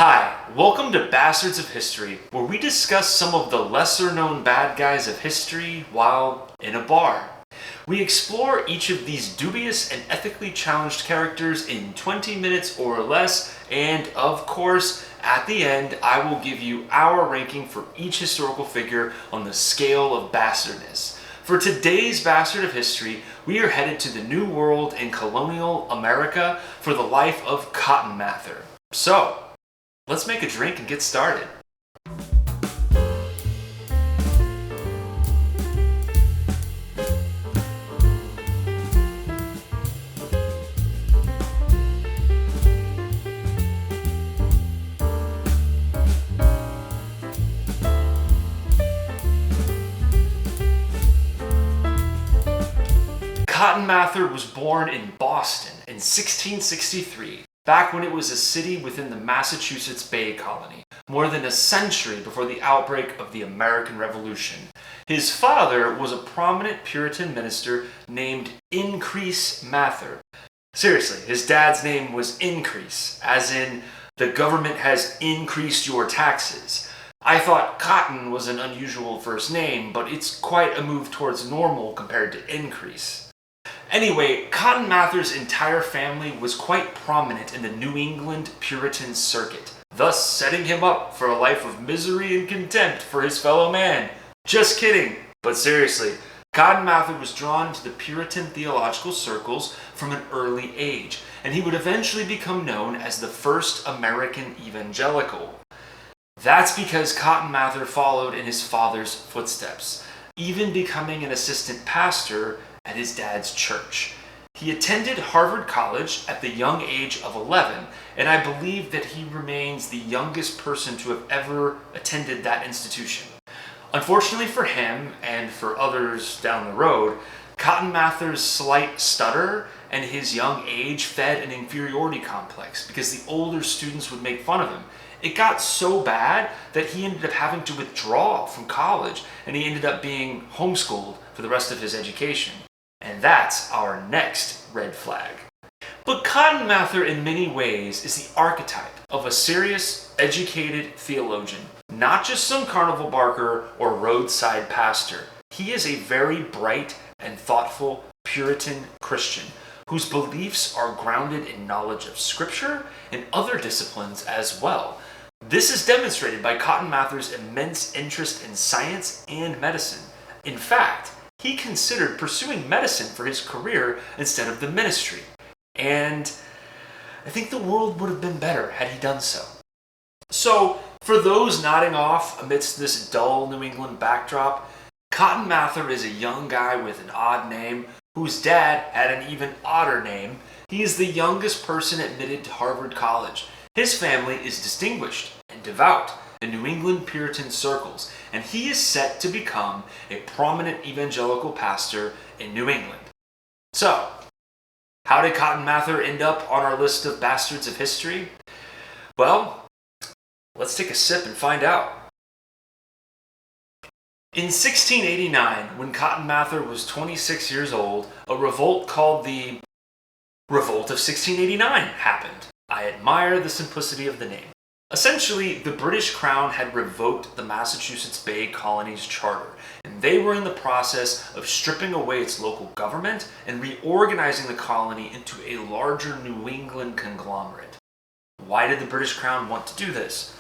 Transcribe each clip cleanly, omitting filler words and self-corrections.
Hi, welcome to Bastards of History, where we discuss some of the lesser-known bad guys of history while in a bar. We explore each of these dubious and ethically challenged characters in 20 minutes or less, and of course, at the end, I will give you our ranking for each historical figure on the scale of bastardness. For today's Bastard of History, we are headed to the New World in colonial America for the life of Cotton Mather. So, let's make a drink and get started. Cotton Mather was born in Boston in 1663. Back when it was a city within the Massachusetts Bay Colony, more than a century before the outbreak of the American Revolution. His father was a prominent Puritan minister named Increase Mather. Seriously, his dad's name was Increase, as in, the government has increased your taxes. I thought Cotton was an unusual first name, but it's quite a move towards normal compared to Increase. Anyway, Cotton Mather's entire family was quite prominent in the New England Puritan circuit, thus setting him up for a life of misery and contempt for his fellow man. Just kidding, but seriously, Cotton Mather was drawn to the Puritan theological circles from an early age, and he would eventually become known as the first American Evangelical. That's because Cotton Mather followed in his father's footsteps, even becoming an assistant pastor at his dad's church. He attended Harvard College at the young age of 11, and I believe that he remains the youngest person to have ever attended that institution. Unfortunately for him, and for others down the road, Cotton Mather's slight stutter and his young age fed an inferiority complex because the older students would make fun of him. It got so bad that he ended up having to withdraw from college, and he ended up being homeschooled for the rest of his education. And that's our next red flag. But Cotton Mather in many ways is the archetype of a serious, educated theologian, not just some carnival barker or roadside pastor. He is a very bright and thoughtful Puritan Christian whose beliefs are grounded in knowledge of Scripture and other disciplines as well. This is demonstrated by Cotton Mather's immense interest in science and medicine. In fact, he considered pursuing medicine for his career instead of the ministry. And I think the world would have been better had he done so. So, for those nodding off amidst this dull New England backdrop, Cotton Mather is a young guy with an odd name, whose dad had an even odder name. He is the youngest person admitted to Harvard College. His family is distinguished and devout in New England Puritan circles, and he is set to become a prominent evangelical pastor in New England. So, how did Cotton Mather end up on our list of bastards of history? Well, let's take a sip and find out. In 1689, when Cotton Mather was 26 years old, a revolt called the Revolt of 1689 happened. I admire the simplicity of the name. Essentially, the British Crown had revoked the Massachusetts Bay Colony's charter, and they were in the process of stripping away its local government and reorganizing the colony into a larger New England conglomerate. Why did the British Crown want to do this?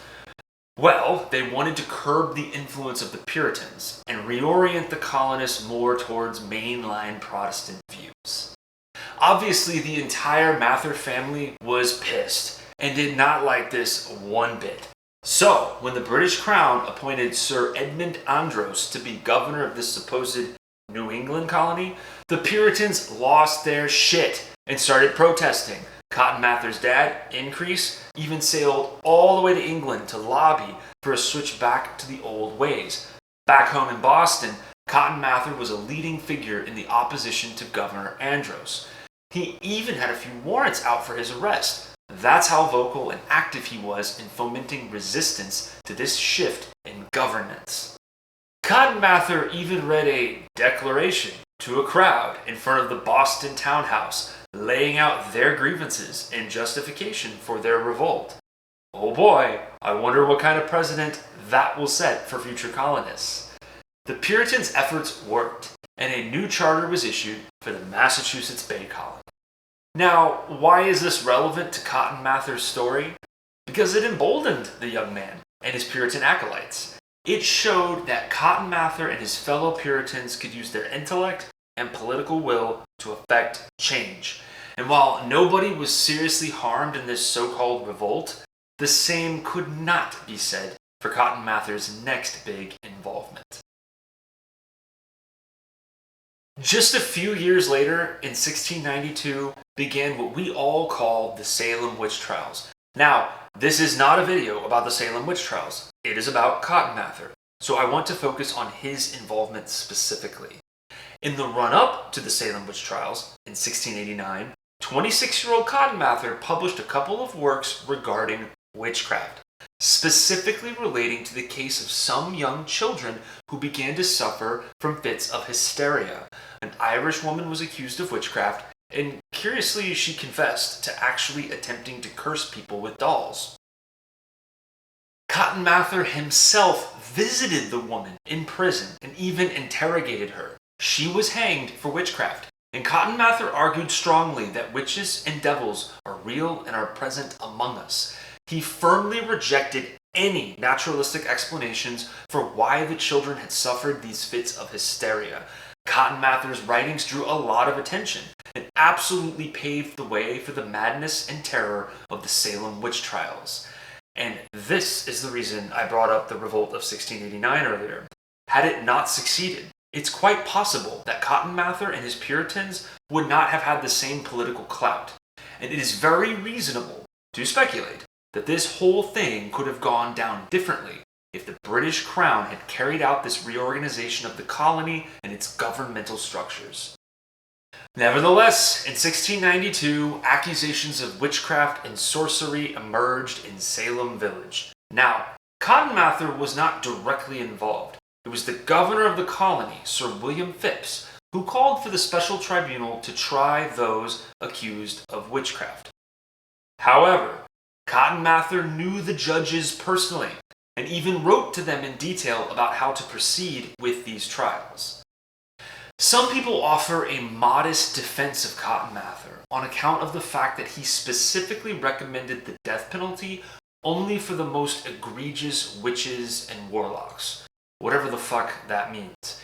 Well, they wanted to curb the influence of the Puritans and reorient the colonists more towards mainline Protestant views. Obviously, the entire Mather family was pissed and did not like this one bit. So, when the British Crown appointed Sir Edmund Andros to be governor of this supposed New England colony, the Puritans lost their shit and started protesting. Cotton Mather's dad, Increase, even sailed all the way to England to lobby for a switch back to the old ways. Back home in Boston, Cotton Mather was a leading figure in the opposition to Governor Andros. He even had a few warrants out for his arrest. That's how vocal and active he was in fomenting resistance to this shift in governance. Cotton Mather even read a declaration to a crowd in front of the Boston townhouse, laying out their grievances and justification for their revolt. Oh boy, I wonder what kind of precedent that will set for future colonists. The Puritans' efforts worked, and a new charter was issued for the Massachusetts Bay Colony. Now, why is this relevant to Cotton Mather's story? Because it emboldened the young man and his Puritan acolytes. It showed that Cotton Mather and his fellow Puritans could use their intellect and political will to effect change. And while nobody was seriously harmed in this so-called revolt, the same could not be said for Cotton Mather's next big involvement. Just a few years later, in 1692, began what we all call the Salem witch trials. Now, this is not a video about the Salem witch trials. It is about Cotton Mather, so I want to focus on his involvement specifically. In the run-up to the Salem witch trials, in 1689, 26-year-old Cotton Mather published a couple of works regarding witchcraft, specifically relating to the case of some young children who began to suffer from fits of hysteria. An Irish woman was accused of witchcraft, and curiously she confessed to actually attempting to curse people with dolls. Cotton Mather himself visited the woman in prison and even interrogated her. She was hanged for witchcraft, and Cotton Mather argued strongly that witches and devils are real and are present among us. He firmly rejected any naturalistic explanations for why the children had suffered these fits of hysteria. Cotton Mather's writings drew a lot of attention and absolutely paved the way for the madness and terror of the Salem witch trials. And this is the reason I brought up the revolt of 1689 earlier. Had it not succeeded, it's quite possible that Cotton Mather and his Puritans would not have had the same political clout. And it is very reasonable to speculate that this whole thing could have gone down differently if the British Crown had carried out this reorganization of the colony and its governmental structures. Nevertheless, in 1692, accusations of witchcraft and sorcery emerged in Salem Village. Now, Cotton Mather was not directly involved. It was the governor of the colony, Sir William Phipps, who called for the special tribunal to try those accused of witchcraft. However, Cotton Mather knew the judges personally and even wrote to them in detail about how to proceed with these trials. Some people offer a modest defense of Cotton Mather on account of the fact that he specifically recommended the death penalty only for the most egregious witches and warlocks, whatever the fuck that means.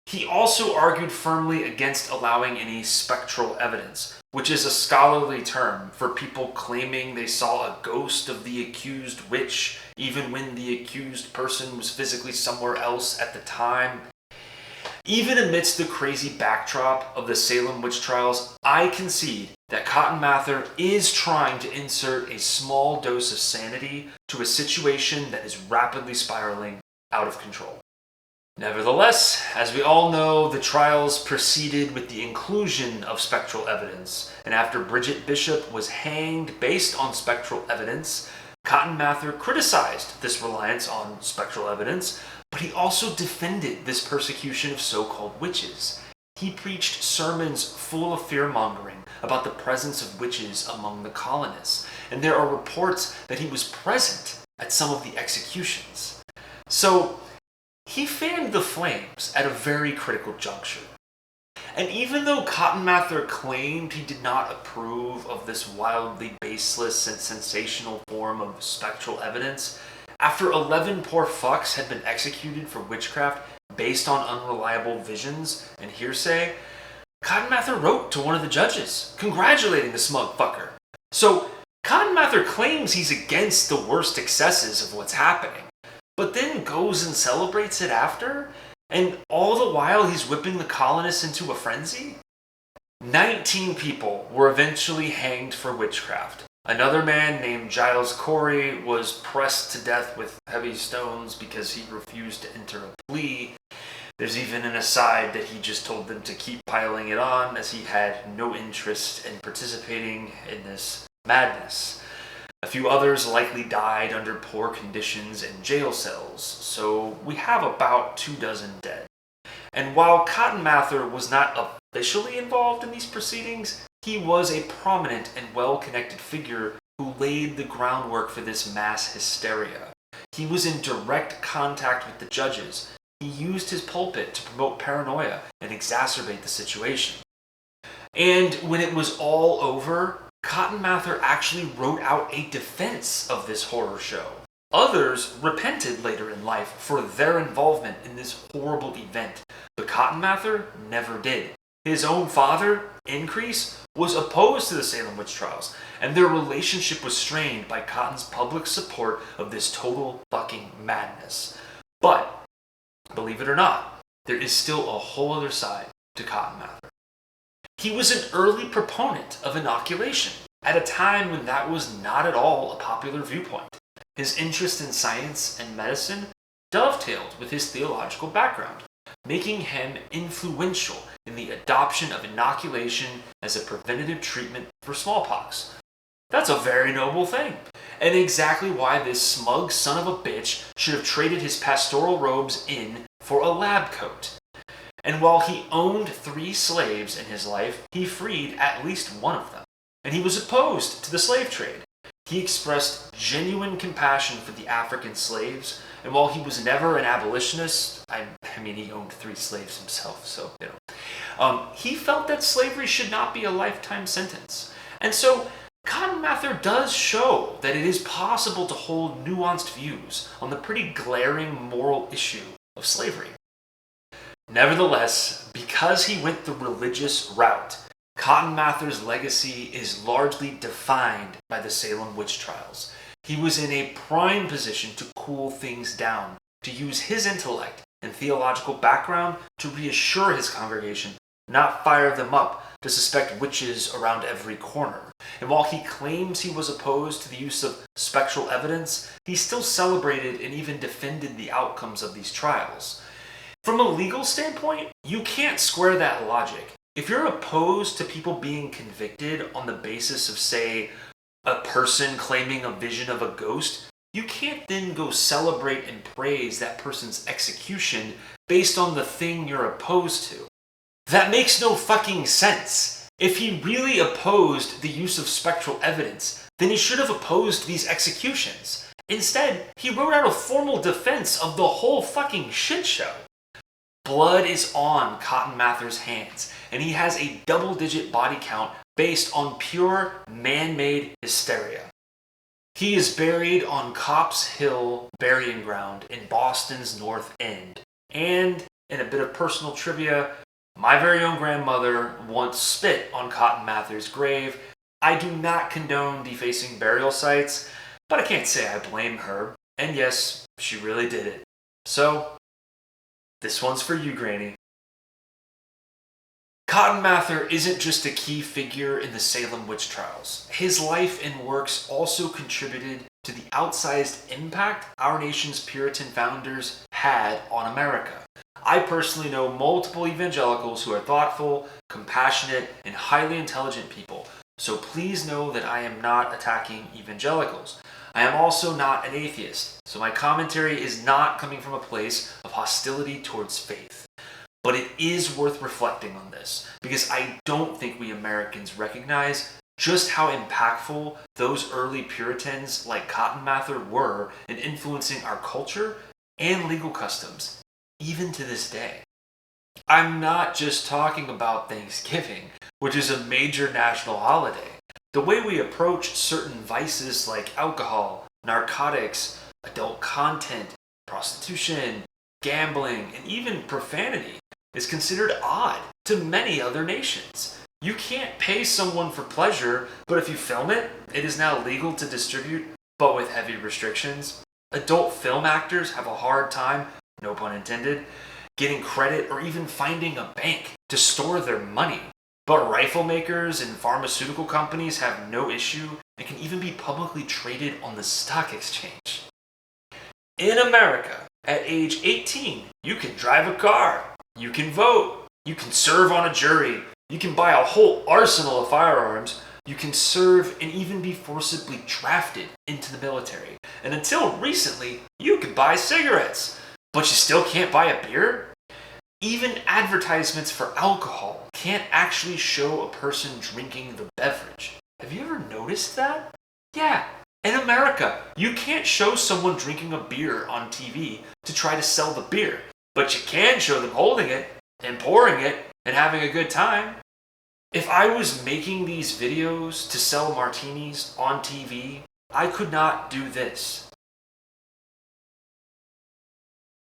He also argued firmly against allowing any spectral evidence, which is a scholarly term for people claiming they saw a ghost of the accused witch, even when the accused person was physically somewhere else at the time. Even amidst the crazy backdrop of the Salem witch trials, I concede that Cotton Mather is trying to insert a small dose of sanity to a situation that is rapidly spiraling out of control. Nevertheless, as we all know, the trials proceeded with the inclusion of spectral evidence, and after Bridget Bishop was hanged based on spectral evidence, Cotton Mather criticized this reliance on spectral evidence, but he also defended this persecution of so-called witches. He preached sermons full of fear-mongering about the presence of witches among the colonists, and there are reports that he was present at some of the executions. So, he fanned the flames at a very critical juncture. And even though Cotton Mather claimed he did not approve of this wildly baseless and sensational form of spectral evidence, after 11 poor fucks had been executed for witchcraft based on unreliable visions and hearsay, Cotton Mather wrote to one of the judges, congratulating the smug fucker. So, Cotton Mather claims he's against the worst excesses of what's happening, but then goes and celebrates it after? And all the while he's whipping the colonists into a frenzy? 19 people were eventually hanged for witchcraft. Another man named Giles Corey was pressed to death with heavy stones because he refused to enter a plea. There's even an aside that he just told them to keep piling it on as he had no interest in participating in this madness. A few others likely died under poor conditions in jail cells, so we have about 24 dead. And while Cotton Mather was not officially involved in these proceedings, he was a prominent and well-connected figure who laid the groundwork for this mass hysteria. He was in direct contact with the judges. He used his pulpit to promote paranoia and exacerbate the situation. And when it was all over, Cotton Mather actually wrote out a defense of this horror show. Others repented later in life for their involvement in this horrible event, but Cotton Mather never did. His own father, Increase, was opposed to the Salem witch trials, and their relationship was strained by Cotton's public support of this total fucking madness. But, believe it or not, there is still a whole other side to Cotton Mather. He was an early proponent of inoculation, at a time when that was not at all a popular viewpoint. His interest in science and medicine dovetailed with his theological background, making him influential in the adoption of inoculation as a preventative treatment for smallpox. That's a very noble thing, and exactly why this smug son of a bitch should have traded his pastoral robes in for a lab coat. And while he owned 3 slaves in his life, he freed at least one of them, and he was opposed to the slave trade. He expressed genuine compassion for the African slaves, and while he was never an abolitionist, I mean, he owned 3 slaves himself, so, he felt that slavery should not be a lifetime sentence. And so, Cotton Mather does show that it is possible to hold nuanced views on the pretty glaring moral issue of slavery. Nevertheless, because he went the religious route, Cotton Mather's legacy is largely defined by the Salem witch trials. He was in a prime position to cool things down, to use his intellect and theological background to reassure his congregation, not fire them up to suspect witches around every corner. And while he claims he was opposed to the use of spectral evidence, he still celebrated and even defended the outcomes of these trials. From a legal standpoint, you can't square that logic. If you're opposed to people being convicted on the basis of, say, a person claiming a vision of a ghost, you can't then go celebrate and praise that person's execution based on the thing you're opposed to. That makes no fucking sense. If he really opposed the use of spectral evidence, then he should have opposed these executions. Instead, he wrote out a formal defense of the whole fucking shit show. Blood is on Cotton Mather's hands, and he has a double-digit body count based on pure man-made hysteria. He is buried on Copp's Hill Burying Ground in Boston's North End. And, in a bit of personal trivia, my very own grandmother once spit on Cotton Mather's grave. I do not condone defacing burial sites, but I can't say I blame her. And yes, she really did it. So, this one's for you, Granny. Cotton Mather isn't just a key figure in the Salem witch trials. His life and works also contributed to the outsized impact our nation's Puritan founders had on America. I personally know multiple evangelicals who are thoughtful, compassionate, and highly intelligent people, so please know that I am not attacking evangelicals. I am also not an atheist, so my commentary is not coming from a place of hostility towards faith. But it is worth reflecting on this, because I don't think we Americans recognize just how impactful those early Puritans like Cotton Mather were in influencing our culture and legal customs, even to this day. I'm not just talking about Thanksgiving, which is a major national holiday. The way we approach certain vices like alcohol, narcotics, adult content, prostitution, gambling, and even profanity is considered odd to many other nations. You can't pay someone for pleasure, but if you film it, it is now legal to distribute, but with heavy restrictions. Adult film actors have a hard time, no pun intended, getting credit or even finding a bank to store their money. But rifle makers and pharmaceutical companies have no issue and can even be publicly traded on the stock exchange. In America, at age 18, you can drive a car, you can vote, you can serve on a jury, you can buy a whole arsenal of firearms, you can serve and even be forcibly drafted into the military. And until recently, you could buy cigarettes, but you still can't buy a beer? Even advertisements for alcohol can't actually show a person drinking the beverage. Have you ever noticed that? Yeah, in America, you can't show someone drinking a beer on TV to try to sell the beer, but you can show them holding it and pouring it and having a good time. If I was making these videos to sell martinis on TV, I could not do this.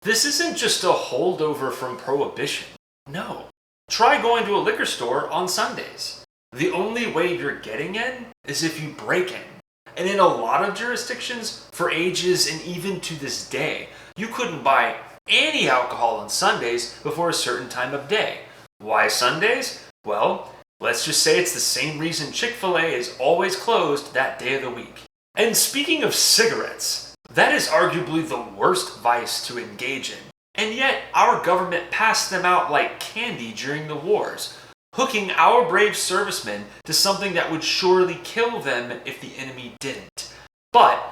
This isn't just a holdover from Prohibition. No. Try going to a liquor store on Sundays. The only way you're getting in is if you break in. And in a lot of jurisdictions, for ages and even to this day, you couldn't buy any alcohol on Sundays before a certain time of day. Why Sundays? Well, let's just say it's the same reason Chick-fil-A is always closed that day of the week. And speaking of cigarettes, that is arguably the worst vice to engage in. And yet, our government passed them out like candy during the wars, hooking our brave servicemen to something that would surely kill them if the enemy didn't. But,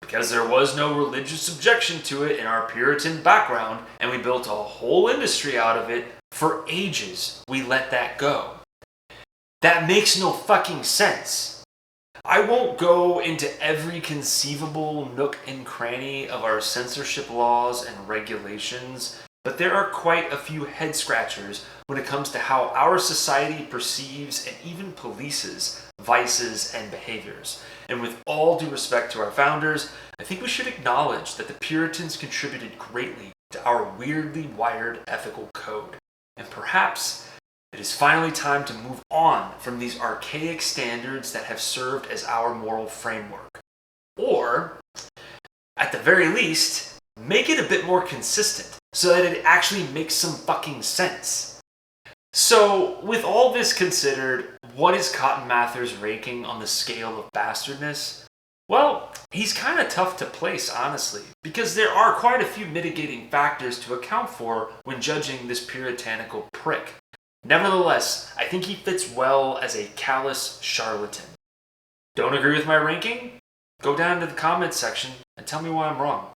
because there was no religious objection to it in our Puritan background, and we built a whole industry out of it, for ages we let that go. That makes no fucking sense. I won't go into every conceivable nook and cranny of our censorship laws and regulations, but there are quite a few head scratchers when it comes to how our society perceives and even polices vices and behaviors. And with all due respect to our founders, I think we should acknowledge that the Puritans contributed greatly to our weirdly wired ethical code. And perhaps it is finally time to move on from these archaic standards that have served as our moral framework. Or, at the very least, make it a bit more consistent so that it actually makes some fucking sense. So, with all this considered, what is Cotton Mather's ranking on the scale of bastardness? Well, he's kind of tough to place, honestly, because there are quite a few mitigating factors to account for when judging this puritanical prick. Nevertheless, I think he fits well as a callous charlatan. Don't agree with my ranking? Go down to the comments section and tell me why I'm wrong.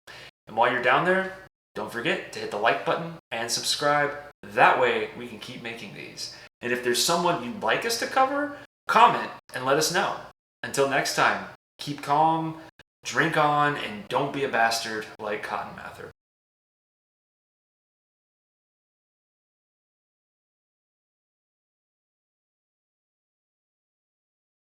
And while you're down there, don't forget to hit the like button and subscribe. That way we can keep making these. And if there's someone you'd like us to cover, comment and let us know. Until next time, keep calm, drink on, and don't be a bastard like Cotton Mather.